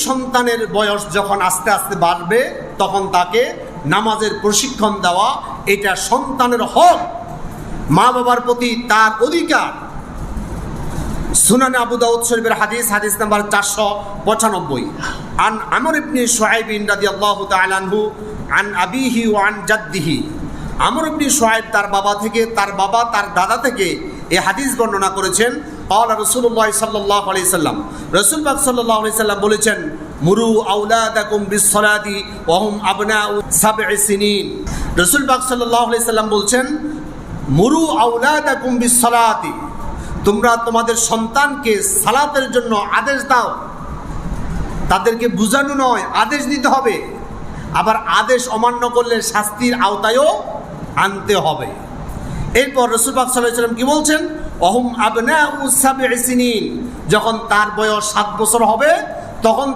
সন্তানের বয়স যখন আস্তে আস্তে বাড়বে তখন তাকে নামাজের প্রশিক্ষণ দেওয়া, এটা সন্তানের হক, মা বাবার প্রতি তার অধিকার। সুনানে আবু দাউদ শরীফের হাদিস নাম্বার 495, আন আমর ইবনে শুআইব রাদিয়াল্লাহু তাআলা আনহু আন আবিহি ওয়া আন জাদ্দিহি। আমর ইবনে শুআইব তার বাবা থেকে, তার বাবা তার দাদা থেকে এই হাদিস বর্ণনা করেছেন। ক্বালা রাসূলুল্লাহ সাল্লাল্লাহু আলাইহি সাল্লাম, রাসূল পাক সাল্লাল্লাহু আলাইহি সাল্লাম বলেছেন, মুরু আওলাদাকুম বিস-সালাতি ওয়া হুম আবনাউ সাব'i সিনিন। রাসূল পাক সাল্লাল্লাহু আলাইহি সাল্লাম বলছেন, মুরু আওলাদাকুম বিস-সালাতি, তোমরা তোমাদের সন্তানকে সালাতের জন্য আদেশ দাও। তাদেরকে বুঝানো নয়, আদেশ দিতে হবে। আবার আদেশ অমান্য করলে শাস্তির আওতায়ও আনতে হবে। এরপর রাসূল পাক সাল্লাল্লাহু আলাইহি সাল্লাম কি বলছেন, ওয়াহুম আবনাউ সাব'i সিনিন, যখন তার বয়স 7 বছর হবে তখন